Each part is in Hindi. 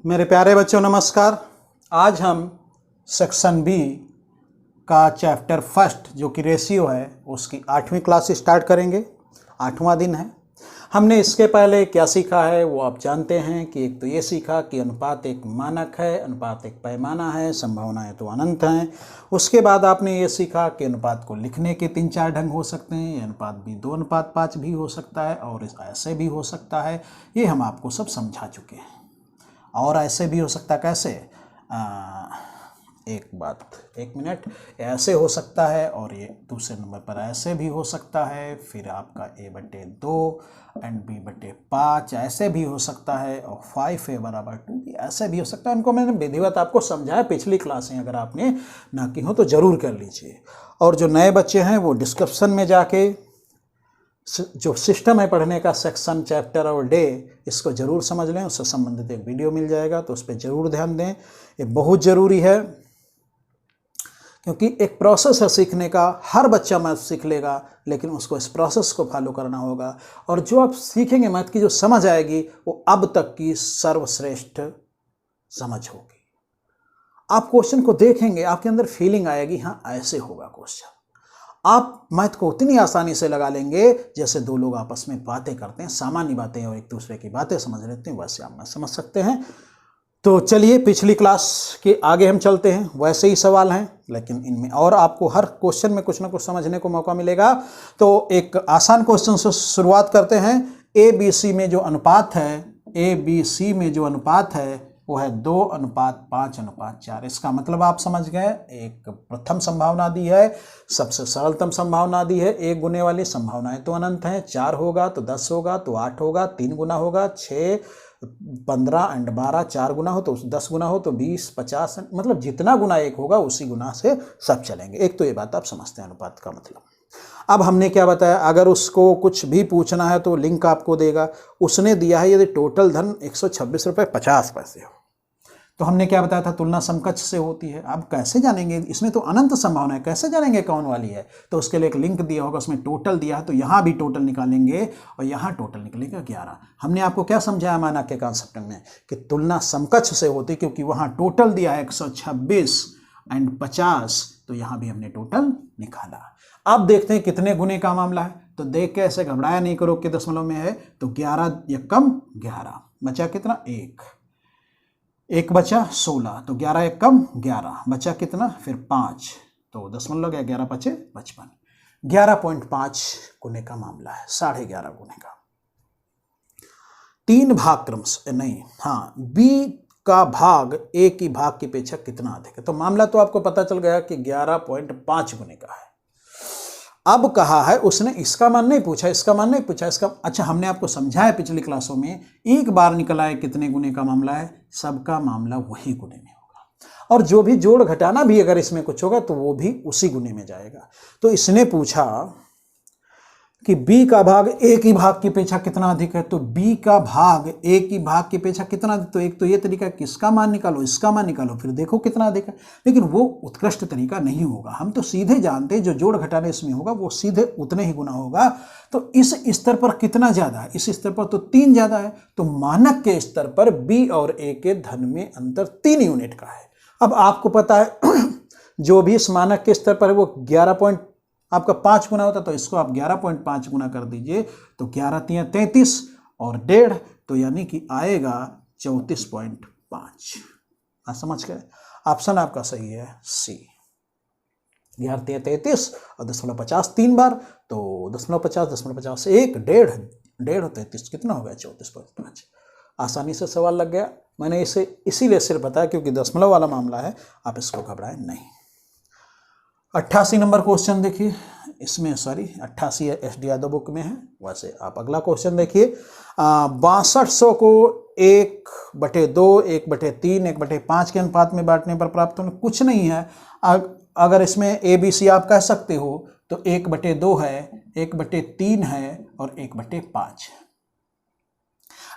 मेरे प्यारे बच्चों नमस्कार। आज हम सेक्शन बी का चैप्टर फर्स्ट जो कि रेशियो है उसकी 8वीं क्लास स्टार्ट करेंगे। 8वां दिन है। हमने इसके पहले क्या सीखा है वो आप जानते हैं कि एक तो ये सीखा कि अनुपात एक मानक है, अनुपात एक पैमाना है, संभावनाएं तो अनंत हैं। उसके बाद आपने ये सीखा कि अनुपात को लिखने के 3-4 ढंग हो सकते हैं। ये अनुपात भी 2:5 भी हो सकता है और ऐसे भी हो सकता है। ये हम आपको सब समझा चुके हैं। और ऐसे भी हो सकता है कैसे, एक मिनट, ऐसे हो सकता है और ये दूसरे नंबर पर ऐसे भी हो सकता है। फिर आपका a/2 एंड b/5 ऐसे भी हो सकता है और 5a/2 भी ऐसे भी हो सकता है। उनको मैंने विधिवत आपको समझाया पिछली क्लासें, अगर आपने ना की हो तो ज़रूर कर लीजिए। और जो नए बच्चे हैं वो डिस्क्रिप्शन में जाके जो सिस्टम है पढ़ने का, सेक्शन, चैप्टर और डे, इसको ज़रूर समझ लें। उससे संबंधित एक वीडियो मिल जाएगा तो उस पर ज़रूर ध्यान दें। ये बहुत ज़रूरी है क्योंकि एक प्रोसेस है सीखने का। हर बच्चा मैथ सीख लेगा लेकिन उसको इस प्रोसेस को फॉलो करना होगा। और जो आप सीखेंगे मैथ की जो समझ आएगी वो अब तक की सर्वश्रेष्ठ समझ होगी। आप क्वेश्चन को देखेंगे, आपके अंदर फीलिंग आएगी, हाँ ऐसे होगा क्वेश्चन। आप मैथ को उतनी आसानी से लगा लेंगे जैसे दो लोग आपस में बातें करते हैं, सामान्य बातें और एक दूसरे की बातें समझ लेते हैं, वैसे आप मैथ समझ सकते हैं। तो चलिए पिछली क्लास के आगे हम चलते हैं। वैसे ही सवाल हैं लेकिन इनमें और आपको हर क्वेश्चन में कुछ ना कुछ समझने को मौका मिलेगा। तो एक आसान क्वेश्चन से शुरुआत करते हैं। ABC में जो अनुपात है, ABC में जो अनुपात है वो है 2:5:4। इसका मतलब आप समझ गए। एक प्रथम संभावना दी है, सबसे सरलतम संभावना दी है, 1 गुने वाली। संभावनाएं तो अनंत हैं। 4 होगा तो 10 होगा तो 8 होगा, 3 गुना होगा 6, 15 एंड 12, 4 गुना हो तो 10 गुना हो तो 20, 50, मतलब जितना गुना एक होगा उसी गुना से सब चलेंगे। एक तो ये बात आप समझते हैं अनुपात का मतलब। अब हमने क्या बताया, अगर उसको कुछ भी पूछना है तो लिंक आपको देगा। उसने दिया है यदि टोटल धन 126 रुपये 50 पैसे हो तो हमने क्या बताया था, तुलना समकक्ष से होती है। अब कैसे जानेंगे, इसमें तो अनंत संभावना है, कैसे जानेंगे कौन वाली है। तो उसके लिए एक लिंक दिया होगा, उसमें टोटल दिया है तो यहाँ भी टोटल निकालेंगे और यहाँ टोटल निकलेगा 11। हमने आपको क्या समझाया मानक के कॉन्सेप्ट में कि तुलना समकक्ष से होती, क्योंकि वहाँ टोटल दिया है 126 एंड 50, तो यहाँ भी हमने टोटल निकाला। अब देखते हैं कितने गुने का मामला है। तो देख के ऐसे घबराया नहीं करो कि दशमलव में है। तो 11 या कम 11 बचा कितना, 1 बचा 16, तो 11 एक कम 11 बचा कितना, फिर 5, तो दशमलव गया 11 5 55। 11.5 गुने का मामला है, 11.5 गुने का। 3 भाग क्रम से नहीं, हाँ, बी का भाग ए की भाग की अपेक्षा कितना अधिक है। तो मामला तो आपको पता चल गया कि 11.5 गुने का है। अब कहा है उसने, इसका मान नहीं पूछा, इसका मान नहीं पूछा, इसका अच्छा हमने आपको समझाया पिछली क्लासों में। एक बार निकला है कितने गुने का मामला है, सबका मामला वही गुने में होगा। और जो भी जोड़ घटाना भी अगर इसमें कुछ होगा तो वो भी उसी गुने में जाएगा। तो इसने पूछा कि बी का भाग ए की भाग की अपेक्षा कितना अधिक है। तो बी का भाग ए की भाग की अपेक्षा कितना अधिक, तो एक तो ये तरीका किसका मान निकालो, इसका मान निकालो, फिर देखो कितना अधिक है। लेकिन वो उत्कृष्ट तरीका नहीं होगा। हम तो सीधे जानते हैं जो जोड़ घटाने इसमें होगा वो सीधे उतने ही गुना होगा। तो इस स्तर पर कितना ज्यादा है, इस स्तर पर तो 3 ज्यादा है। तो मानक के स्तर पर बी और ए के धन में अंतर 3 यूनिट का है। अब आपको पता है जो भी इस मानक के स्तर पर है वो 11 आपका 5 गुना होता, तो इसको आप 11.5 गुना कर दीजिए तो 11 3 33 और 1.5, तो यानी कि आएगा 34.5। आप समझ गए। ऑप्शन आपका सही है सी। 11 3 33 और 0.50 3 बार, तो 0.50 0.50 से 1, 1.5 33 कितना हो गया, 34.5। आसानी से सवाल लग गया। मैंने इसे इसीलिए सिर्फ बताया क्योंकि दशमलव वाला मामला है, आप इसको घबराएं नहीं। 88 नंबर क्वेश्चन देखिए। इसमें 88 एस डी यादव बुक में है। वैसे आप अगला क्वेश्चन देखिए। 6200 को 1/2, 1/3, 1/5 के अनुपात में बांटने पर प्राप्त होने कुछ नहीं है। अगर इसमें ABC आप कह सकते हो तो 1/2 है, 1/3 है और 1/5 है।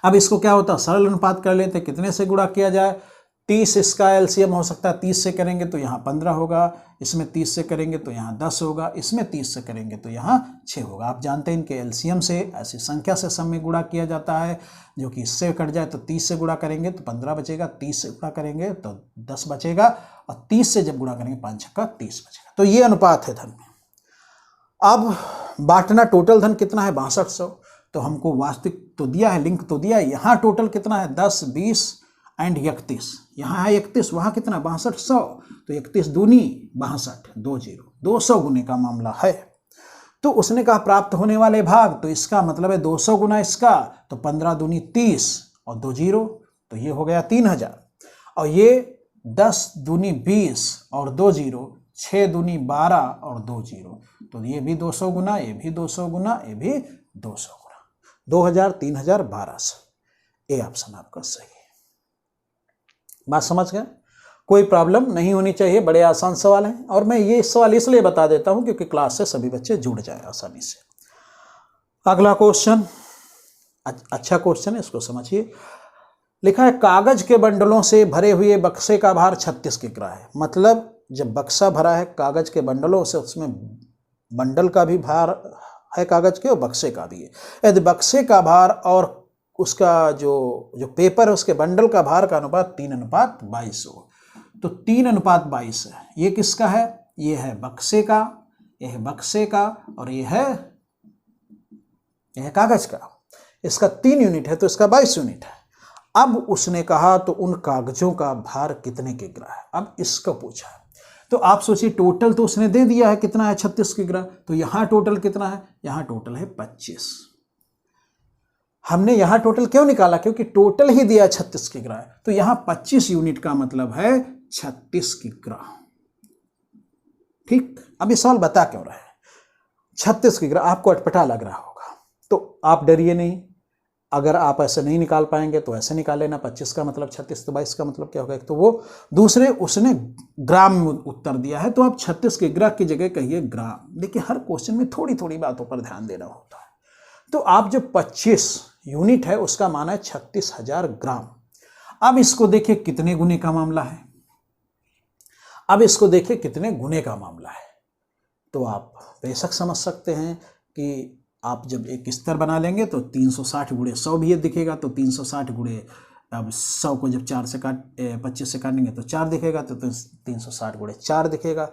अब इसको क्या होता है, सरल अनुपात कर लेते, कितने से गुणा किया जाए, 30 इसका एलसीएम हो सकता है, 30 से करेंगे तो यहाँ 15 होगा, इसमें 30 से करेंगे तो यहाँ 10 होगा, इसमें 30 से करेंगे तो यहाँ 6 होगा। आप जानते हैं इनके एलसीएम से ऐसी संख्या से सम में गुणा किया जाता है जो कि इससे कट जाए तो 30 से गुणा करेंगे तो 15 बचेगा, 30 से गुणा करेंगे तो 10 बचेगा, और 30 से जब गुणा करेंगे 5 छक्का 30 बचेगा। तो ये अनुपात है धन में। अब बांटना, टोटल धन कितना है 6200, तो हमको वास्तविक तो दिया है, लिंक तो दिया है। यहाँ टोटल कितना है 10, 20 एंड 31, यहाँ है 31, वहाँ कितना 6200, तो 31 दूनी 62, 200 गुने का मामला है। तो उसने कहा प्राप्त होने वाले भाग, तो इसका मतलब है 200 गुना इसका, तो 15 दूनी 30 और 2 0, तो ये हो गया 3000। और ये 10 दूनी 20 और 2 0, 6 दूनी 12 और 2 0, तो ये भी 200 गुना, ये भी 200 गुना, ये भी 200 गुना, 2000, 3000, 1200। ए ऑप्शन आपका सही है। बात समझ गए? कोई प्रॉब्लम नहीं होनी चाहिए, बड़े आसान सवाल हैं। और मैं ये सवाल इसलिए बता देता हूं क्योंकि क्लास से सभी बच्चे जुड़ जाए आसानी से। अगला क्वेश्चन अच्छा क्वेश्चन है, इसको समझिए। लिखा है कागज के बंडलों से भरे हुए बक्से का भार 36 किग्रा है। मतलब जब बक्सा भरा है कागज के बंडलों से, उसमें बंडल का भी भार है कागज के और बक्से का भी है। यदि बक्से का भार और उसका जो पेपर है उसके बंडल का भार का अनुपात 3:22 हो, तो 3:22 है। ये किसका है? ये है बक्से का, ये है बक्से का, और ये है कागज का। इसका 3 यूनिट है तो इसका 22 यूनिट है। अब उसने कहा तो उन कागजों का भार कितने किग्रा है, अब इसको पूछा है। तो आप सोचिए टोटल तो उसने दे दिया है कितना है 36 किग्रा, तो यहाँ टोटल कितना है, यहाँ टोटल है 25। हमने यहाँ टोटल क्यों निकाला, क्योंकि टोटल ही दिया 36 किग्रा है, तो यहाँ 25 यूनिट का मतलब है 36 किग्रा। ठीक, अब ये सवाल बता क्यों रहा है 36 किग्रा, आपको अटपटा लग रहा होगा, तो आप डरिए नहीं। अगर आप ऐसे नहीं निकाल पाएंगे तो ऐसे निकाल लेना, 25 का मतलब 36, तो 22 का मतलब क्या होगा। एक तो वो दूसरे उसने ग्राम में उत्तर दिया है, तो आप 36 किग्रा की जगह कहिए ग्राम। देखिए हर क्वेश्चन में थोड़ी थोड़ी बातों पर ध्यान देना होता है। तो आप जो 25 यूनिट है उसका माना है 36,000 ग्राम। अब इसको देखिए कितने गुने का मामला है, अब इसको देखिए कितने गुने का मामला है। तो आप बेशक समझ सकते हैं कि आप जब एक स्तर बना लेंगे तो 360 गुणे 100 भी ये दिखेगा, तो 360 गुणे अब 100 को जब 4 से 25 से काटेंगे तो 4 दिखेगा, तो 360 गुणे 4 दिखेगा,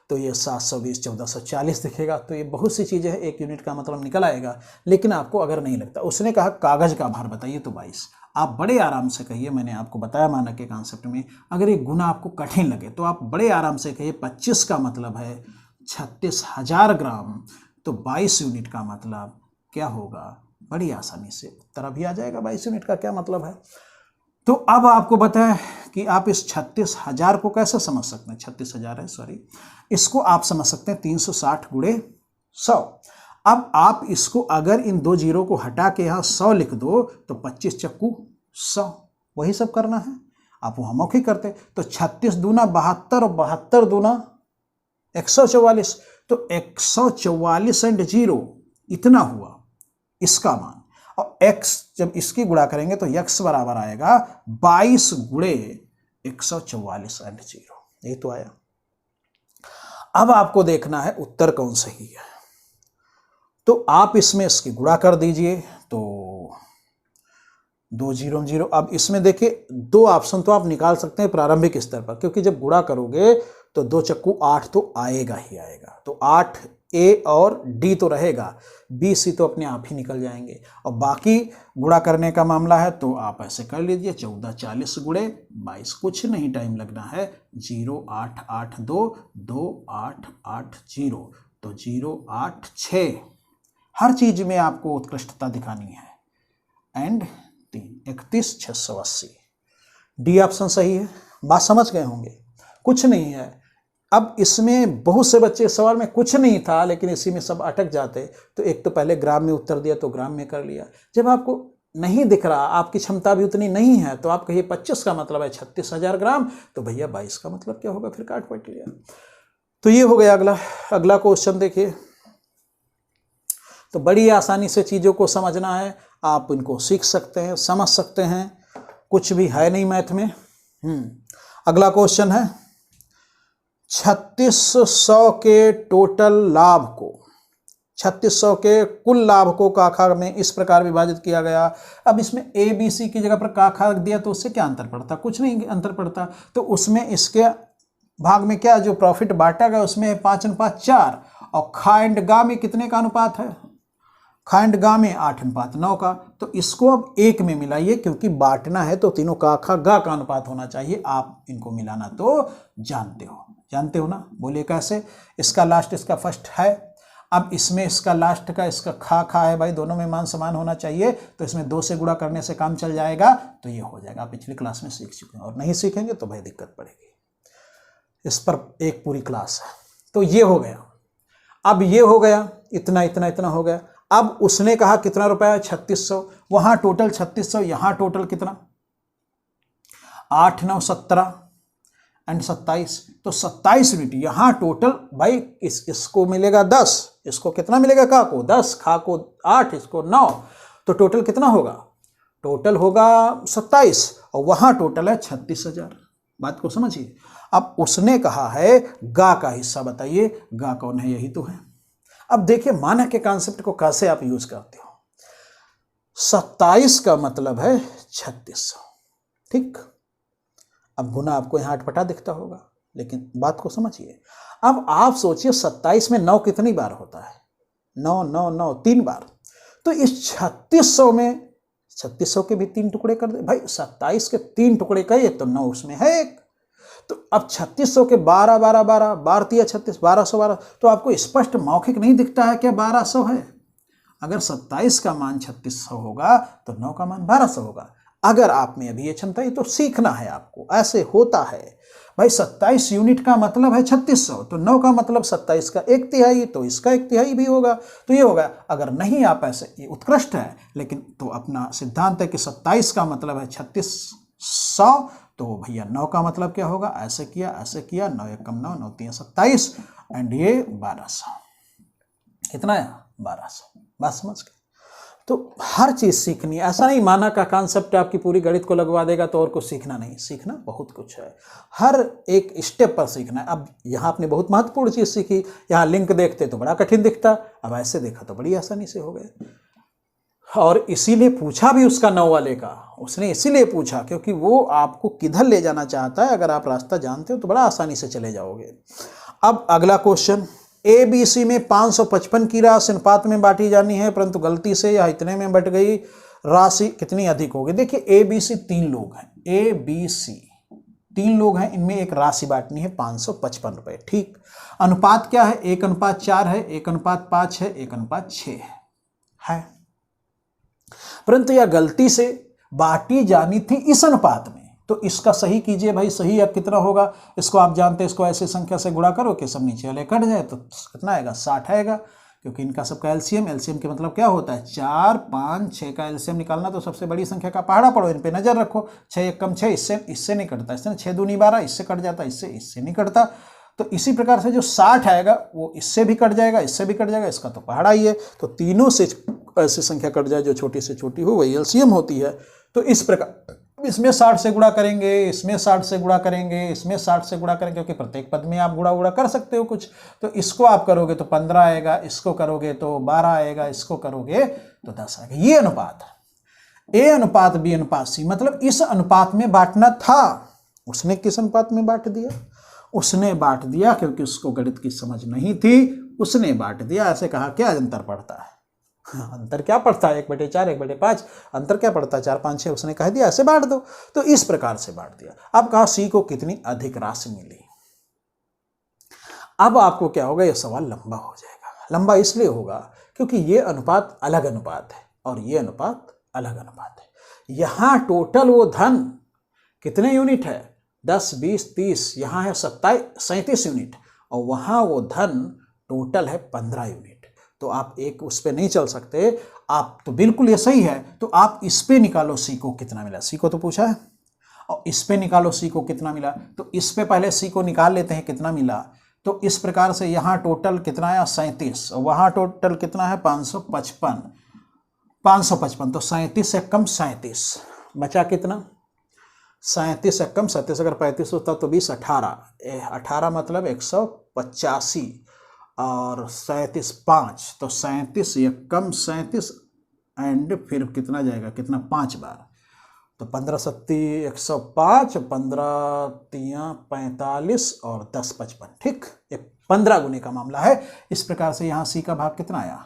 तो ये 720, 1440 दिखेगा। तो ये बहुत सी चीज़ें हैं, 1 यूनिट का मतलब निकल आएगा। लेकिन आपको अगर नहीं लगता, उसने कहा कागज का भार बताइए, तो 22। आप बड़े आराम से कहिए, मैंने आपको बताया मानक के कॉन्सेप्ट में, अगर ये गुना आपको कठिन लगे तो आप बड़े आराम से कहिए 25 का मतलब है 36,000 ग्राम, तो 22 यूनिट का मतलब क्या होगा, बड़ी आसानी से उत्तर अभी आ जाएगा 22 यूनिट का क्या मतलब है। तो अब आपको बताएं कि आप इस 36,000 को कैसे समझ सकते हैं, 36,000 है सॉरी, इसको आप समझ सकते हैं 360 गुणे 100। अब आप इसको अगर इन 2 जीरो को हटा के यहाँ 100 लिख दो तो 25 चक्कू 100, वही सब करना है। आप वहाँ मौखिक करते, तो 36 दूना 72 और 72 दूना 144, तो 144 एंड 0 इतना हुआ इसका मान। और x जब इसकी गुणा करेंगे तो x बराबर आएगा 22 गुणे 144 एंड 0, यही तो आया। अब आपको देखना है उत्तर कौन सही है, तो आप इसमें इसकी गुणा कर दीजिए, तो 2 0 0। अब इसमें देखिए 2 ऑप्शन तो आप निकाल सकते हैं प्रारंभिक स्तर पर, क्योंकि जब गुणा करोगे तो 2 चक्कू 8 तो आएगा ही आएगा, तो 8 ए और डी तो रहेगा, बी सी तो अपने आप ही निकल जाएंगे। और बाकी गुणा करने का मामला है तो आप ऐसे कर लीजिए 14 40 गुणे 22, कुछ नहीं टाइम लगना है, 0 8 8 2 2 8 8 0, तो 0 8 6। हर चीज में आपको उत्कृष्टता दिखानी है। एंड 3 31 680, डी ऑप्शन सही है। बात समझ गए होंगे, कुछ नहीं है। अब इसमें बहुत से बच्चे सवाल में कुछ नहीं था लेकिन इसी में सब अटक जाते, तो एक तो पहले ग्राम में उत्तर दिया तो ग्राम में कर लिया। जब आपको नहीं दिख रहा, आपकी क्षमता भी उतनी नहीं है, तो आप कहिए 25 का मतलब है 36,000 ग्राम, तो भैया 22 का मतलब क्या होगा, फिर काट पट लिया। तो ये हो गया। अगला क्वेश्चन देखिए। तो बड़ी आसानी से चीज़ों को समझना है, आप इनको सीख सकते हैं, समझ सकते हैं, कुछ भी है नहीं मैथ में। अगला क्वेश्चन है 3600 के टोटल लाभ को 3600 के कुल लाभ को काखा में इस प्रकार विभाजित किया गया। अब इसमें ए बी सी की जगह पर काखा रख दिया तो उससे क्या अंतर पड़ता? कुछ नहीं अंतर पड़ता। तो उसमें इसके भाग में क्या जो प्रॉफिट बांटा गया उसमें 5:4 और खा एंड गा में कितने का अनुपात है? खा एंड गा में 8:9 का। तो इसको अब एक में मिलाइए क्योंकि बांटना है तो तीनों का खा गा का अनुपात होना चाहिए। आप इनको मिलाना तो जानते हो ना। बोलिए कैसे? इसका लास्ट इसका फर्स्ट है। अब इसमें इसका लास्ट का इसका खा है भाई, दोनों में मान समान होना चाहिए। तो इसमें 2 से गुणा करने से काम चल जाएगा तो ये हो जाएगा। आप पिछली क्लास में सीख चुके हैं और नहीं सीखेंगे तो भाई दिक्कत पड़ेगी। इस पर एक पूरी क्लास है। तो ये हो गया। अब ये हो गया, इतना हो गया। अब उसने कहा कितना रुपया? 3600। वहां टोटल 3600, यहां टोटल कितना? 8 9 17 एंड 27। तो 27 यूनिट यहां टोटल भाई। इसको मिलेगा 10, इसको कितना मिलेगा? का को 10, खा को 8, इसको 9। तो टोटल कितना होगा? टोटल होगा 27 और वहां टोटल है 36,000। बात को समझिए। अब उसने कहा है गा का हिस्सा बताइए। गा कौन है? यही तो है। अब देखिए मानक के कॉन्सेप्ट को कैसे आप यूज करते हो। 27 का मतलब है 3600, ठीक। अब गुना आपको यहां अटपटा दिखता होगा लेकिन बात को समझिए। अब आप सोचिए 27 में 9 कितनी बार होता है? 9 9 9 3 बार। तो इस 3600 में 3600 के भी 3 टुकड़े कर दे भाई। 27 के 3 टुकड़े करिए तो 9 उसमें है 1। तो अब 3600 के 12 12 12 12 36 1212। तो आपको स्पष्ट मौखिक नहीं दिखता है क्या 1200 है? अगर 27 का मान 3600 होगा तो 9 का मान 1200 होगा। अगर आप में अभी ये क्षमता है तो सीखना है आपको। ऐसे होता है भाई। 27 यूनिट का मतलब है 3600, तो 9 का मतलब 27 का 1/3, तो इसका 1/3 भी होगा। तो ये होगा। अगर नहीं आप ऐसे, ये उत्कृष्ट है लेकिन तो अपना सिद्धांत है कि 27 का मतलब है 3600। तो भैया 9 का मतलब क्या होगा? ऐसे किया 9 1 कम 9 9 3 27 एंड ये 1200। कितना है? 1200। बात समझ गए? तो हर चीज सीखनी है। ऐसा नहीं माना का कॉन्सेप्ट आपकी पूरी गणित को लगवा देगा तो और कुछ सीखना नहीं। सीखना बहुत कुछ है, हर एक स्टेप पर सीखना है। अब यहाँ आपने बहुत महत्वपूर्ण चीज सीखी। यहाँ लिंक देखते तो बड़ा कठिन दिखता, अब ऐसे देखा तो बड़ी आसानी से हो गए। और इसीलिए पूछा भी उसका 9 वाले का। उसने इसीलिए पूछा क्योंकि वो आपको किधर ले जाना चाहता है। अगर आप रास्ता जानते हो तो बड़ा आसानी से चले जाओगे। अब अगला क्वेश्चन, ए बी सी में 555 की राशि अनुपात में बांटी जानी है परंतु गलती से या इतने में बट गई। राशि कितनी अधिक होगी? देखिए ए बी सी 3 लोग हैं। ए बी सी 3 लोग हैं, इनमें एक राशि बांटनी है 555 रुपए, ठीक। अनुपात क्या है? 1:4 है, 1:5 है, 1:6 है। परंतु यह गलती से बांटी जानी थी इस अनुपात में। तो इसका सही कीजिए भाई। सही अब कितना होगा? इसको आप जानते हैं, इसको ऐसे संख्या से गुणा करो कि सब नीचे वाले कट जाए तो कितना आएगा? 60 आएगा। क्योंकि इनका सबका एलसीएम के मतलब क्या होता है? 4 5 6 का एलसीएम निकालना। तो सबसे बड़ी संख्या का पहाड़ा पढ़ो, इन पे नजर रखो। 6 1 कम 6, इससे नहीं कटता। इससे 6 दूनी 12, इससे कट जाता, इससे नहीं कटता। तो इसी प्रकार से जो 60 आएगा वो इससे भी कट जाएगा, इससे भी कट जाएगा, इसका तो पहाड़ा ही है। तो तीनों से ऐसी संख्या कट जाए जो छोटी से छोटी हो, वही एलसीएम होती है। तो इस प्रकार इसमें 60 से गुणा करेंगे, इसमें 60 से गुणा करेंगे, इसमें 60 से गुणा करेंगे, क्योंकि प्रत्येक पद में आप गुणा कर सकते हो कुछ। तो इसको आप करोगे तो 15 आएगा, इसको करोगे तो 12 आएगा, इसको करोगे तो 10 आएगा। ये अनुपात है। ए अनुपात बी अनुपात सी, मतलब इस अनुपात में बांटना था। उसने किस अनुपात में बांट दिया? उसने बांट दिया क्योंकि उसको गणित की समझ नहीं थी, उसने बांट दिया। ऐसे कहा क्या अंतर पड़ता है? अंतर क्या पड़ता है? 1/4 1/5 अंतर क्या पड़ता है? 4 5 6 उसने कह दिया ऐसे बांट दो। तो इस प्रकार से बांट दिया। अब कहा सी को कितनी अधिक राशि मिली। अब आपको क्या होगा? यह सवाल लंबा हो जाएगा। लंबा इसलिए होगा क्योंकि ये अनुपात अलग अनुपात है और ये अनुपात अलग अनुपात है। यहां टोटल वो धन कितने यूनिट है? 10 20 30, यहां है 37 यूनिट और वहां वो धन टोटल है 15 यूनिट। तो आप एक उस पे नहीं चल सकते। आप तो बिल्कुल ये सही है। तो आप इस पे निकालो सी को कितना मिला। सी को तो पूछा है और इस पे निकालो सी को कितना मिला। तो इस पे पहले सी को निकाल लेते हैं कितना मिला। तो इस प्रकार से यहाँ टोटल कितना आया? 37 और वहाँ टोटल कितना है? 555। तो 37 से कम 37 बचा कितना? 37 एकम 37, अगर 35 होता तो 20, 18 मतलब 185 और 37 5, तो 37 एकम 37 एंड फिर कितना जाएगा, कितना 5 बार, तो 15 सत्ती 105, 15 तियाँ 45 और 10 55, ठीक। ये 15 गुने का मामला है। इस प्रकार से यहाँ सी का भाग कितना आया,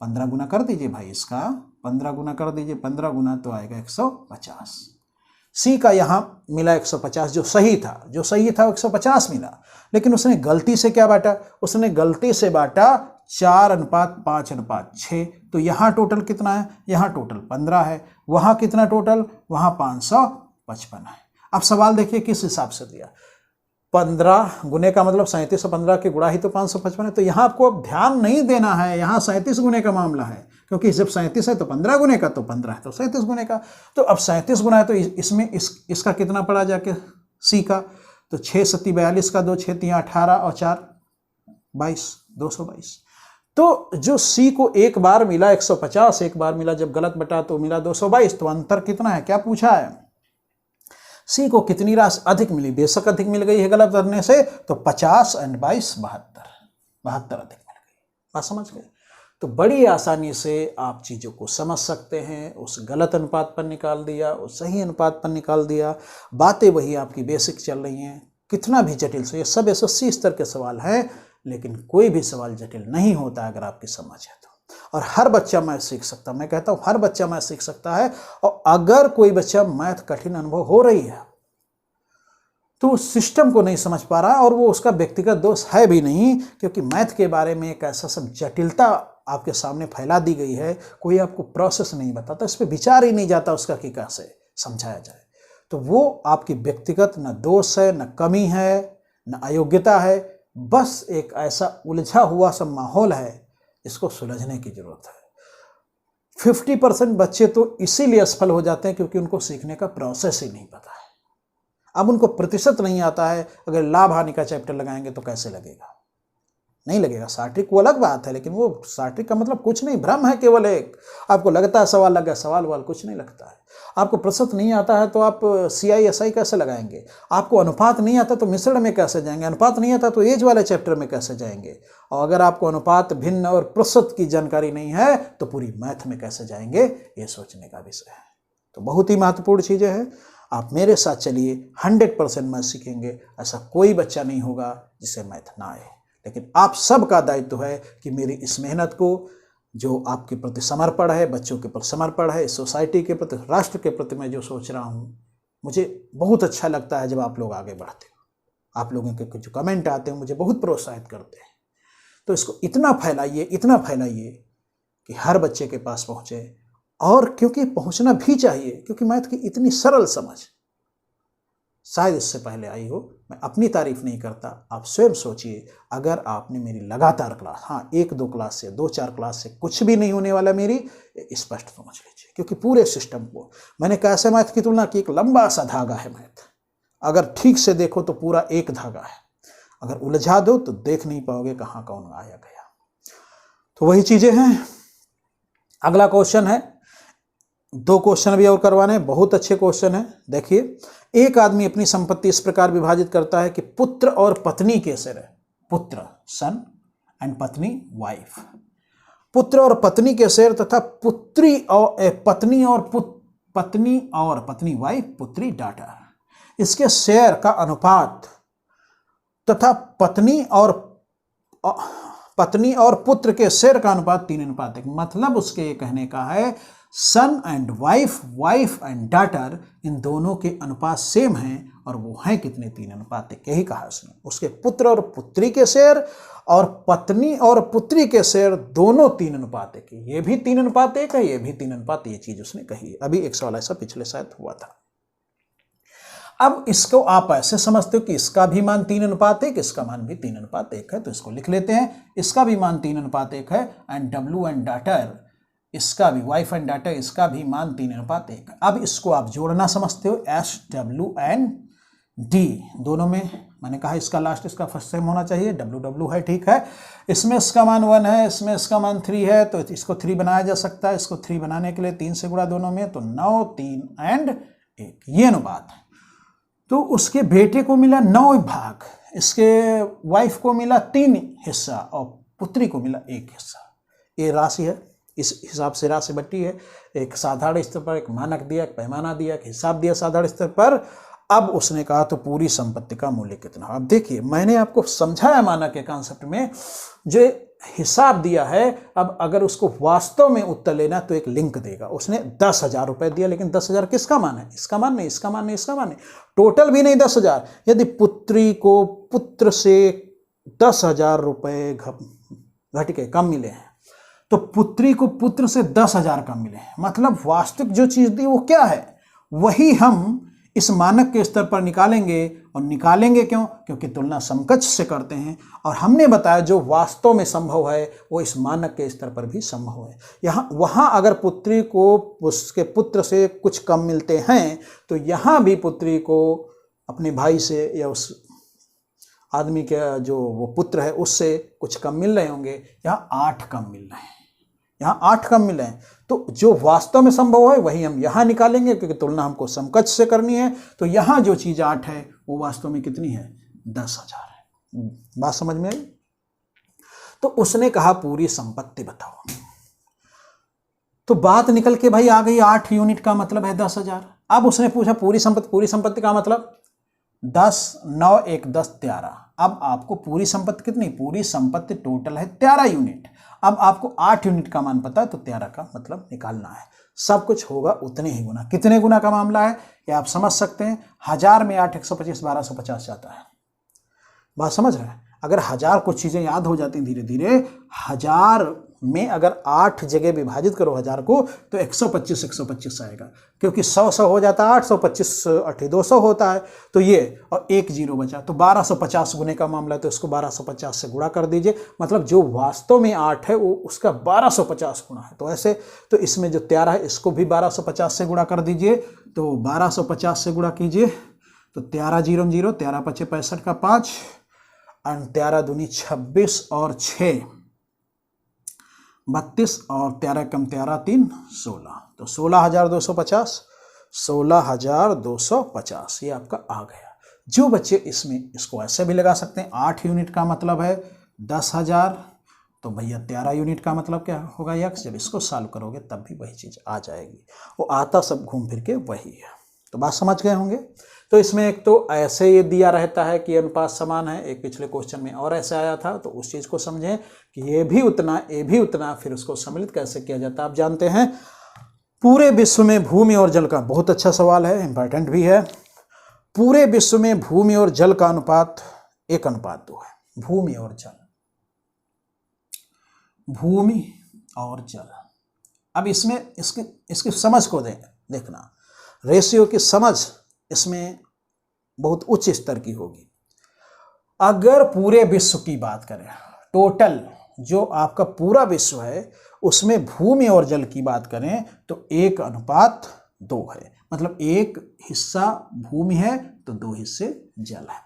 15 गुना कर दीजिए भाई, इसका 15 गुना कर दीजिए, 15 गुना तो आएगा 150। सी का यहाँ मिला 150, जो सही था 150 मिला, लेकिन उसने गलती से क्या बांटा, उसने गलती से बांटा 4:5:6, तो यहाँ टोटल कितना है, यहाँ टोटल 15 है, वहाँ कितना टोटल, वहाँ 555 है। अब सवाल देखिए किस हिसाब से दिया, 15 गुने का मतलब 37 और 15 की गुणा ही तो 555 है, तो यहाँ आपको अब ध्यान नहीं देना है, यहाँ 37 गुने का मामला है, क्योंकि जब 37 है तो 15 गुने का, तो 15 है तो 37 गुने का, तो अब 37 गुना है तो इसमें इसका कितना पड़ा जाके सी का, तो 6 सत्ती 42 का 2, 6 तियाँ 18 और 4 22, 222। तो जो सी को एक बार मिला 150, एक बार मिला जब गलत बटा तो मिला 222, तो अंतर कितना है, क्या पूछा है, सी को कितनी राशि अधिक मिली, बेशक अधिक मिल गई है गलत करने से, तो 50 एंड 22 72 अधिक मिल गई। बात समझ गए। तो बड़ी आसानी से आप चीज़ों को समझ सकते हैं, उस गलत अनुपात पर निकाल दिया, उस सही अनुपात पर निकाल दिया, बातें वही आपकी बेसिक चल रही हैं, कितना भी जटिल से, ये सब SSC स्तर के सवाल हैं, लेकिन कोई भी सवाल जटिल नहीं होता अगर आपकी समझ है तो। और हर बच्चा मैथ सीख सकता, मैं कहता हूँ हर बच्चा मैथ सीख सकता है। और अगर कोई बच्चा मैथ कठिन अनुभव हो रही है तो उस सिस्टम को नहीं समझ पा रहा है, और वो उसका व्यक्तिगत दोष है भी नहीं, क्योंकि मैथ के बारे में एक ऐसा सब जटिलता आपके सामने फैला दी गई है, कोई आपको प्रोसेस नहीं बताता, इस पर विचार ही नहीं जाता उसका कि कैसे समझाया जाए। तो वो आपकी व्यक्तिगत न दोष है, न कमी है, न अयोग्यता है, बस एक ऐसा उलझा हुआ सब माहौल है, इसको सुलझने की जरूरत है। 50% बच्चे तो इसीलिए असफल हो जाते हैं क्योंकि उनको सीखने का प्रोसेस ही नहीं पता है। अब उनको प्रतिशत नहीं आता है, अगर लाभ हानि का चैप्टर लगाएंगे तो कैसे लगेगा, नहीं लगेगा। सार्टिक वो अलग बात है, लेकिन वो सार्टिक का मतलब कुछ नहीं, भ्रम है केवल एक। आपको लगता है सवाल लग गया, सवाल वाल कुछ नहीं लगता है। आपको प्रतिशत नहीं आता है तो आप CI/SI कैसे लगाएंगे, आपको अनुपात नहीं आता तो मिश्रण में कैसे जाएंगे, अनुपात नहीं आता तो एज वाले चैप्टर में कैसे जाएंगे, और अगर आपको अनुपात भिन्न और प्रतिशत की जानकारी नहीं है तो पूरी मैथ में कैसे जाएंगे, ये सोचने का विषय है। तो बहुत ही महत्वपूर्ण चीज़ें हैं। आप मेरे साथ चलिए, 100% मैथ सीखेंगे। ऐसा कोई बच्चा नहीं होगा जिसे मैथ ना आए, लेकिन आप सबका दायित्व है कि मेरी इस मेहनत को, जो आपके प्रति समर्पण है, बच्चों के प्रति समर्पण है, इस सोसाइटी के प्रति, राष्ट्र के प्रति मैं जो सोच रहा हूँ, मुझे बहुत अच्छा लगता है जब आप लोग आगे बढ़ते हो। आप लोगों के जो कमेंट आते हैं मुझे बहुत प्रोत्साहित करते हैं। तो इसको इतना फैलाइए कि हर बच्चे के पास पहुँचे, और क्योंकि पहुँचना भी चाहिए, क्योंकि मैथ की इतनी सरल समझ शायद इससे पहले आई हो। मैं अपनी तारीफ नहीं करता, आप स्वयं सोचिए, अगर आपने मेरी लगातार क्लास, हाँ 1-2 क्लास से, 2-4 क्लास से कुछ भी नहीं होने वाला मेरी, स्पष्ट समझ लीजिए। क्योंकि पूरे सिस्टम को मैंने कैसे मैथ की तुलना की, एक लंबा सा धागा है मैथ, अगर ठीक से देखो तो पूरा एक धागा है, अगर उलझा दो तो देख नहीं पाओगे कहाँ कौन आया गया। तो वही चीज़ें हैं। अगला क्वेश्चन है, 2 क्वेश्चन भी और करवाने, बहुत अच्छे क्वेश्चन है। देखिए, एक आदमी अपनी संपत्ति इस प्रकार विभाजित करता है कि पुत्र और पत्नी के शेयर है, पुत्र सन एंड पत्नी वाइफ, पुत्र और पत्नी के शेयर तथा पुत्री और पत्नी वाइफ, पुत्री डाटर, इसके शेयर का अनुपात तथा पत्नी और पुत्र के शेयर का अनुपात 3:1। मतलब उसके कहने का है सन एंड वाइफ एंड डाटर, इन दोनों के अनुपात सेम हैं, और वो हैं कितने, 3:1। यही कहा उसने। उसके पुत्र और पुत्री के शेयर और पत्नी और पुत्री के शेयर दोनों 3:1। ये भी 3:1 है, ये भी 3:1, ये चीज उसने कही है। अभी एक सवाल ऐसा पिछले शायद हुआ था। अब इसको आप ऐसे समझते हो कि इसका भी मान 3:1, इसका मान भी 3:1 है, तो इसको लिख लेते हैं। इसका भी मान 3:1 है, एंड डब्ल्यू एंड डाटर, इसका भी वाइफ एंड डाटर, इसका भी मान 3:1। अब इसको आप जोड़ना समझते हो, SW&D दोनों में। मैंने कहा इसका लास्ट इसका फर्स्ट सेम होना चाहिए, WW है, ठीक है। इसमें इसका मान 1 है, इसमें इसका मान 3 है, तो इसको 3 बनाया जा सकता है। इसको 3 बनाने के लिए 3 से गुणा दोनों में, तो 9, 3 एंड 1, ये अनुपात है। तो उसके बेटे को मिला 9 भाग, इसके वाइफ को मिला 3 हिस्सा और पुत्री को मिला 1 हिस्सा। ये राशि है, इस हिसाब से राशि बटी है। एक साधारण स्तर पर एक मानक दिया, एक पैमाना दिया, एक हिसाब दिया साधारण स्तर पर। अब उसने कहा तो पूरी संपत्ति का मूल्य कितना। अब देखिए मैंने आपको समझाया मानक के कॉन्सेप्ट में, जो हिसाब दिया है, अब अगर उसको वास्तव में उत्तर लेना तो एक लिंक देगा। उसने 10,000 रुपए दिया, लेकिन 10,000 किसका मान है? इसका मान नहीं, इसका मान नहीं, इसका मान नहीं, टोटल भी नहीं 10,000। यदि पुत्री को पुत्र से 10,000 रुपए घट के कम मिले हैं तो पुत्री को पुत्र से 10,000 कम मिले हैं, मतलब वास्तविक जो चीज दी वो क्या है, वही हम इस मानक के स्तर पर निकालेंगे। और निकालेंगे क्यों? क्योंकि तुलना समकक्ष से करते हैं, और हमने बताया जो वास्तव में संभव है वो इस मानक के स्तर पर भी संभव है। यहाँ वहाँ अगर पुत्री को उसके पुत्र से कुछ कम मिलते हैं तो यहाँ भी पुत्री को अपने भाई से या उस आदमी के जो वो पुत्र है उससे कुछ कम मिल रहे होंगे। यहाँ 8 कम मिल रहे हैं, यहाँ 8 कम मिले हैं। तो जो वास्तव में संभव है वही हम यहाँ निकालेंगे, क्योंकि तुलना हमको समकक्ष से करनी है। तो यहाँ जो चीज़ 8 है वो वास्तव में कितनी है? 10,000 है। बात समझ में आई? तो उसने कहा पूरी संपत्ति बताओ। तो बात निकल के भाई आ गई, 8 यूनिट का मतलब है 10,000। अब उसने पूछा पूरी संपत्ति का मतलब 10, 9, 1, 10, 13। अब आपको पूरी संपत्ति कितनी? पूरी संपत्ति टोटल है 13 यूनिट। अब आपको 8 यूनिट का मान पता है तो 13 का मतलब निकालना है। सब कुछ होगा उतने ही गुना। कितने गुना का मामला है ये आप समझ सकते हैं। 1000 में 8, 125, 1250 जाता है। बात समझ रहे हैं? अगर 1000 कुछ चीज़ें याद हो जाती हैं धीरे धीरे, 1000 में अगर 8 जगह विभाजित करो 1000 को तो 125 आएगा, क्योंकि 100 हो जाता है 8, 125 8 200 होता है। तो ये और 1 0 बचा, तो 1250 गुने का मामला है, तो इसको 1250 से गुणा कर दीजिए। मतलब जो वास्तव में 8 है वो उसका 1250 गुना है। तो ऐसे तो इसमें जो 13 है इसको भी 1250 से गुणा कर दीजिए। तो 1250 से गुणा कीजिए तो 13 0 0, 13 5 65 का 5, और 13 दूनी 26 और 6 32, और 13 कम 13 3 16, तो 16,250, 16,250 ये आपका आ गया। जो बच्चे इसमें इसको ऐसे भी लगा सकते हैं, 8 यूनिट का मतलब है 10,000, तो भैया 13 यूनिट का मतलब क्या होगा यक्स। जब इसको सॉल्व करोगे तब भी वही चीज़ आ जाएगी, वो आता सब घूम फिर के वही है। तो बात समझ गए होंगे। तो इसमें एक तो ऐसे ये दिया रहता है कि अनुपात समान है, एक पिछले क्वेश्चन में और ऐसे आया था, तो उस चीज़ को समझें कि ये भी उतना, फिर उसको सम्मिलित कैसे किया जाता है आप जानते हैं। पूरे विश्व में भूमि और जल का, बहुत अच्छा सवाल है, इंपॉर्टेंट भी है। पूरे विश्व में भूमि और जल का अनुपात 1:2 है। भूमि और जल, भूमि और जल। अब इसमें इसकी समझ को देखना, रेशियो की समझ इसमें बहुत उच्च स्तर की होगी। अगर पूरे विश्व की बात करें, टोटल जो आपका पूरा विश्व है उसमें भूमि और जल की बात करें तो 1:2 है। मतलब 1 हिस्सा भूमि है तो 2 हिस्से जल है।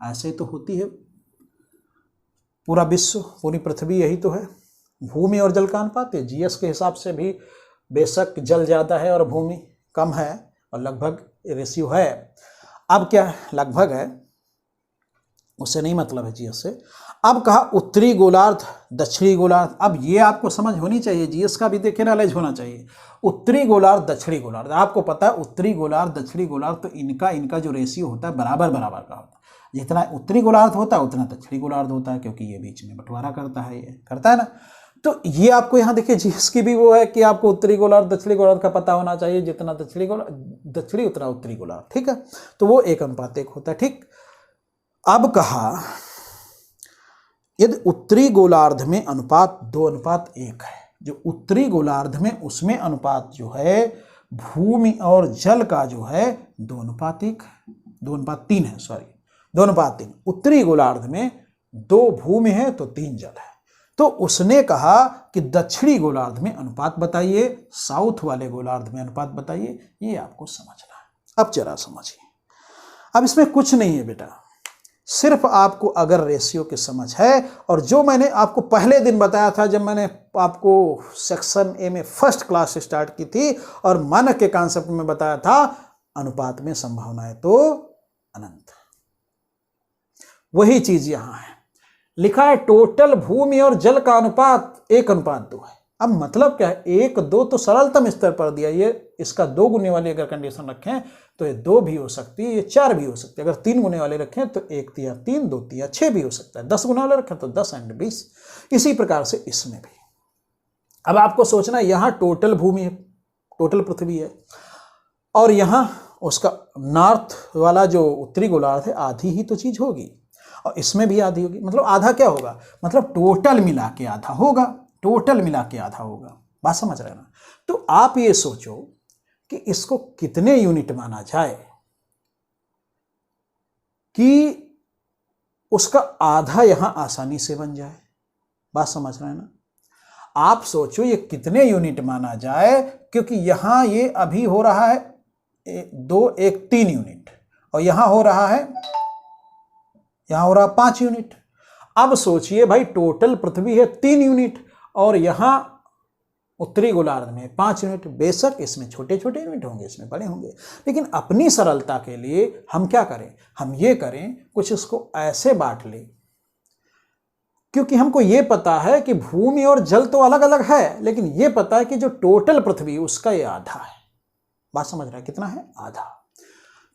ऐसे तो होती है पूरा विश्व, पूरी पृथ्वी, यही तो है भूमि और जल का अनुपात है। जीएस के हिसाब से भी बेशक जल ज़्यादा है और भूमि कम है, और लगभग रेशियो है। अब क्या लगभग है उससे नहीं मतलब है जीएस से। अब कहा उत्तरी गोलार्ध, दक्षिणी गोलार्ध। अब ये आपको समझ होनी चाहिए, जीएस का भी देखिए नॉलेज होना चाहिए। उत्तरी गोलार्ध, दक्षिणी गोलार्ध, आपको पता है उत्तरी गोलार्ध, दक्षिणी गोलार्ध, तो इनका जो रेशियो होता है बराबर का होता है। जितना उत्तरी गोलार्ध होता है उतना दक्षिणी गोलार्ध होता है, क्योंकि ये बीच में बंटवारा करता है, ये करता है ना। तो ये आपको यहाँ देखिए जीएस की भी वो है कि आपको उत्तरी गोलार्ध दक्षिणी गोलार्ध का पता होना चाहिए, जितना दक्षिणी उतना उत्तरी गोलार्ध, ठीक है। तो वो 1:1 होता है, ठीक। अब कहा यदि उत्तरी गोलार्ध में अनुपात 2:1 है, जो उत्तरी गोलार्ध में उसमें अनुपात जो है भूमि और जल का जो है 2:3 है, सॉरी 2:3। उत्तरी गोलार्ध में 2 भूमि है तो 3 जल है। तो उसने कहा कि दक्षिणी गोलार्ध में अनुपात बताइए, साउथ वाले गोलार्ध में अनुपात बताइए। ये आपको समझना है। अब जरा समझिए, अब इसमें कुछ नहीं है बेटा, सिर्फ आपको अगर रेशियो की समझ है, और जो मैंने आपको पहले दिन बताया था जब मैंने आपको सेक्शन ए में फर्स्ट क्लास स्टार्ट की थी और मानक के कॉन्सेप्ट में बताया था, अनुपात में संभावनाएं तो अनंत। वही चीज यहां है, लिखा है टोटल भूमि और जल का अनुपात 1:2 है। अब मतलब क्या है, 1:2 तो सरलतम स्तर पर दिया, ये इसका 2 गुने वाली अगर कंडीशन रखें तो ये 2 भी हो सकती है, ये 4 भी हो सकती है। अगर 3 गुने वाले रखें तो 1 तिया 3, 2 तिया 6 भी हो सकता है। 10 गुने वाले रखें तो 10 एंड 20। इसी प्रकार से इसमें भी। अब आपको सोचना है, यहां टोटल भूमि है, टोटल पृथ्वी है, और यहां उसका नॉर्थ वाला जो उत्तरी गोलार्ध है आधी ही तो चीज होगी, और इसमें भी आधी होगी। मतलब आधा क्या होगा, मतलब टोटल मिला के आधा होगा, टोटल मिला के आधा होगा। बात समझ रहे ना। तो आप ये सोचो कि इसको कितने यूनिट माना जाए कि उसका आधा यहां आसानी से बन जाए। बात समझ रहे हैं ना। आप सोचो ये कितने यूनिट माना जाए, क्योंकि यहां ये अभी हो रहा है 2 1 3 यूनिट, और यहां हो रहा है 5 यूनिट। अब सोचिए भाई, टोटल पृथ्वी है 3 यूनिट और यहां उत्तरी गोलार्ध में 5 यूनिट। बेशक इसमें छोटे छोटे यूनिट होंगे, इसमें बड़े होंगे, लेकिन अपनी सरलता के लिए हम क्या करें, हम ये करें कुछ इसको ऐसे बांट लें, क्योंकि हमको ये पता है कि भूमि और जल तो अलग अलग है, लेकिन ये पता है कि जो टोटल पृथ्वी उसका ये आधा है। बात समझ रहा है, कितना है, आधा।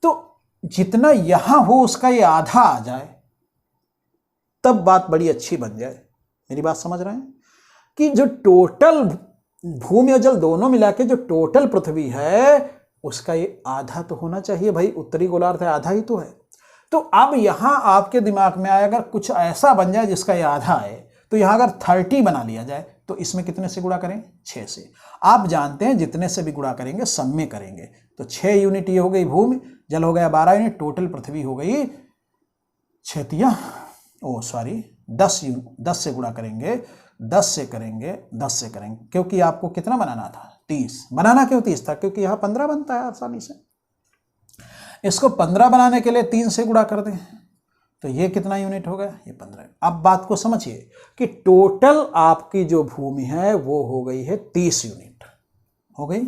तो जितना यहां हो उसका ये आधा आ जाए तब बात बड़ी अच्छी बन जाए। मेरी बात समझ रहे हैं कि जो टोटल भूमि और जल दोनों मिला के जो टोटल पृथ्वी है उसका ये आधा तो होना चाहिए भाई। उत्तरी गोलार्ध है, आधा ही तो है। तो अब यहां आपके दिमाग में आए, अगर कुछ ऐसा बन जाए जिसका ये आधा है, तो यहां अगर 30 बना लिया जाए तो इसमें कितने से गुणा करें, 6 से। आप जानते हैं जितने से भी गुणा करेंगे सब में करेंगे, तो 6 यूनिट ये हो गई भूमि, जल हो गया 12 यूनिट, टोटल पृथ्वी हो गई 10 से गुणा करेंगे, 10 से करेंगे, 10 से करेंगे, क्योंकि आपको कितना बनाना था, 30। बनाना क्यों 30 था, क्योंकि यहाँ 15 बनता है आसानी से। इसको 15 बनाने के लिए 3 से गुणा कर दें तो ये कितना यूनिट हो गया, ये 15। अब बात को समझिए कि टोटल आपकी जो भूमि है वो हो गई है 30 यूनिट हो गई,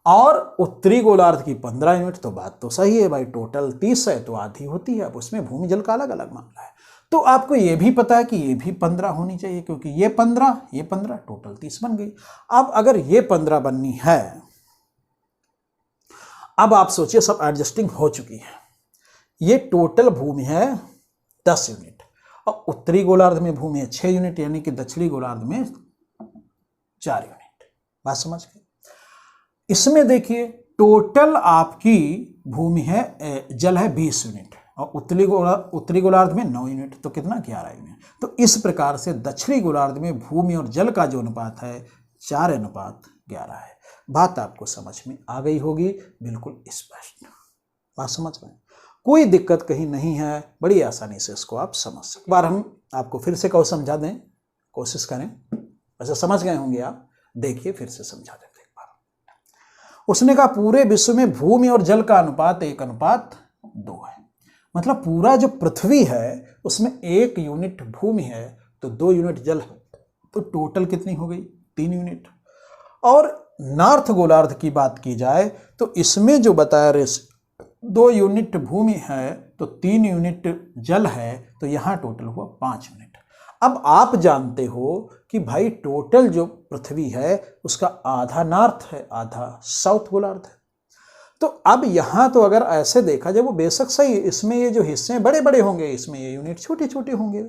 और उत्तरी गोलार्ध की 15 यूनिट। तो बात तो सही है भाई, टोटल 30 है तो आधी होती है। अब उसमें भूमि जल का अलग अलग मामला है। तो आपको ये भी पता है कि ये भी 15 होनी चाहिए, क्योंकि ये 15 टोटल 30 बन गई। अब अगर ये 15 बननी है, अब आप सोचिए सब एडजस्टिंग हो चुकी है। ये टोटल भूमि है 10 यूनिट, और उत्तरी गोलार्ध में भूमि है 6 यूनिट, यानी कि दक्षिणी गोलार्ध में 4 यूनिट। बात समझ गए। इसमें देखिए टोटल आपकी भूमि है, जल है 20 यूनिट, और उत्तरी गोलार्ध में 9 यूनिट, तो कितना 11 यूनिट। तो इस प्रकार से दक्षिणी गोलार्ध में भूमि और जल का जो अनुपात है 4:11 है। बात आपको समझ में आ गई होगी, बिल्कुल स्पष्ट। बात समझ में, कोई दिक्कत कहीं नहीं है, बड़ी आसानी से इसको आप समझ सकते। एक बार हम आपको फिर से कहो समझा दें, कोशिश करें। वैसे समझ गए होंगे आप, देखिए फिर से समझा देते एक बार। उसने कहा पूरे विश्व में भूमि और जल का अनुपात 1:2 है। मतलब पूरा जो पृथ्वी है उसमें 1 यूनिट भूमि है तो 2 यूनिट जल है, तो टोटल कितनी हो गई, 3 यूनिट। और नॉर्थ गोलार्ध की बात की जाए तो इसमें जो बताया 2 यूनिट भूमि है तो 3 यूनिट जल है, तो यहाँ टोटल हुआ 5 यूनिट। अब आप जानते हो कि भाई टोटल जो पृथ्वी है उसका आधा नॉर्थ है, आधा साउथ गोलार्ध है। तो अब यहाँ तो अगर ऐसे देखा जाए, वो बेशक सही, इसमें ये जो हिस्से बड़े बड़े होंगे, इसमें ये यूनिट छोटे छोटे होंगे,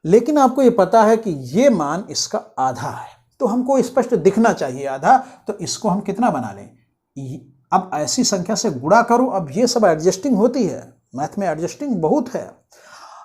लेकिन आपको ये पता है कि ये मान इसका आधा है, तो हमको स्पष्ट दिखना चाहिए आधा। तो इसको हम कितना बना लें, अब ऐसी संख्या से गुणा करो। अब ये सब एडजस्टिंग होती है, मैथ में एडजस्टिंग बहुत है।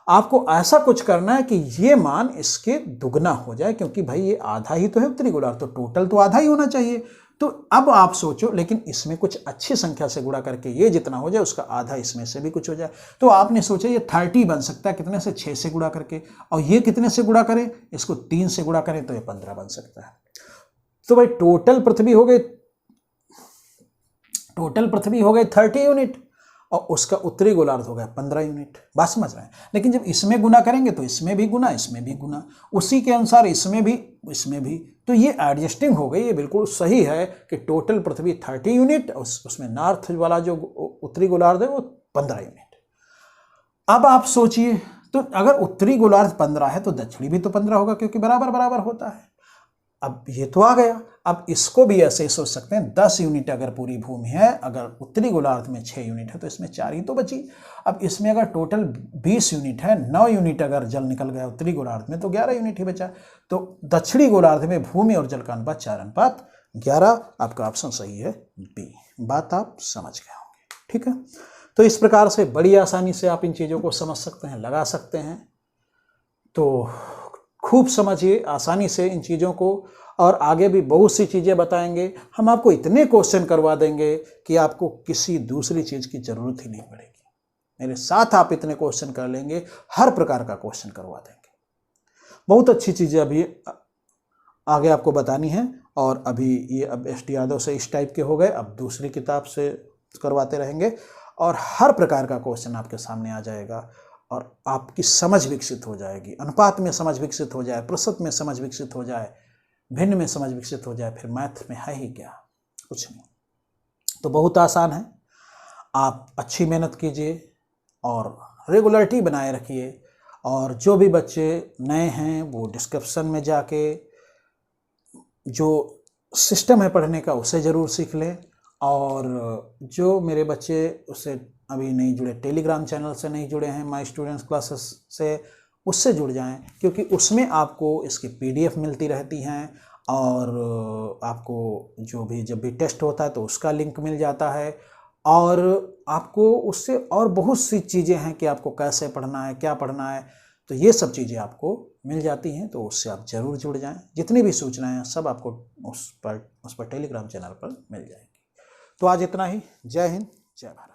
आपको ऐसा कुछ करना है कि ये मान इसके दुगना हो जाए, क्योंकि भाई ये आधा ही तो है उत्तरी गोलार्ध, तो टोटल तो आधा ही होना चाहिए। तो अब आप सोचो, लेकिन इसमें कुछ अच्छी संख्या से गुणा करके ये जितना हो जाए उसका आधा इसमें से भी कुछ हो जाए। तो आपने सोचा ये 30 बन सकता है, कितने से, 6 से गुणा करके। और ये कितने से गुणा करें, इसको 3 से गुणा करें तो ये 15 बन सकता है। तो भाई टोटल पृथ्वी हो गई 30 यूनिट, और उसका उत्तरी गोलार्ध हो गया 15 यूनिट। बात समझ रहे हैं। लेकिन जब इसमें गुना करेंगे तो इसमें भी गुना, इसमें भी गुना, उसी के अनुसार इसमें भी, तो ये एडजस्टिंग हो गई। ये बिल्कुल सही है कि टोटल पृथ्वी 30 यूनिट, उसमें नॉर्थ वाला जो उत्तरी गोलार्ध है वो 15 यूनिट। अब आप सोचिए, तो अगर उत्तरी गोलार्ध 15 है तो दक्षिणी भी तो 15 होगा, क्योंकि बराबर बराबर होता है। अब ये तो आ गया। अब इसको भी ऐसे ही सोच सकते हैं, 10 यूनिट अगर पूरी भूमि है, अगर उत्तरी गोलार्ध में 6 यूनिट है तो इसमें 4 ही तो बची। अब इसमें अगर टोटल 20 यूनिट है, 9 यूनिट अगर जल निकल गया उत्तरी गोलार्ध में तो 11 यूनिट ही बचा। तो दक्षिणी गोलार्ध में भूमि और जल का अनुपात 4:11। आपका ऑप्शन सही है बी। बात आप समझ गए होंगे, ठीक है। तो इस प्रकार से बड़ी आसानी से आप इन चीज़ों को समझ सकते हैं, लगा सकते हैं। तो खूब समझिए आसानी से इन चीज़ों को, और आगे भी बहुत सी चीज़ें बताएंगे। हम आपको इतने क्वेश्चन करवा देंगे कि आपको किसी दूसरी चीज़ की ज़रूरत ही नहीं पड़ेगी। मेरे साथ आप इतने क्वेश्चन कर लेंगे, हर प्रकार का क्वेश्चन करवा देंगे। बहुत अच्छी चीज़ें अभी आगे आपको बतानी है। और अभी ये अब एस.टी. यादव से इस टाइप के हो गए, अब दूसरी किताब से करवाते रहेंगे और हर प्रकार का क्वेश्चन आपके सामने आ जाएगा और आपकी समझ विकसित हो जाएगी। अनुपात में समझ विकसित हो जाए, प्रतिशत में समझ विकसित हो जाए, भिन्न में समझ विकसित हो जाए, फिर मैथ में है ही क्या, कुछ नहीं। तो बहुत आसान है। आप अच्छी मेहनत कीजिए और रेगुलरिटी बनाए रखिए। और जो भी बच्चे नए हैं वो डिस्क्रिप्शन में जाके जो सिस्टम है पढ़ने का उसे ज़रूर सीख लें। और जो मेरे बच्चे उससे अभी नहीं जुड़े, टेलीग्राम चैनल से नहीं जुड़े हैं, माय स्टूडेंट्स क्लासेस से, उससे जुड़ जाएं, क्योंकि उसमें आपको इसकी PDF मिलती रहती हैं और आपको जो भी जब भी टेस्ट होता है तो उसका लिंक मिल जाता है। और आपको उससे और बहुत सी चीज़ें हैं कि आपको कैसे पढ़ना है, क्या पढ़ना है, तो ये सब चीज़ें आपको मिल जाती हैं। तो उससे आप ज़रूर जुड़ जाएं। जितनी भी सूचनाएं हैं सब आपको उस पर टेलीग्राम चैनल पर मिल जाएंगी। तो आज इतना ही। जय हिंद, जय भारत।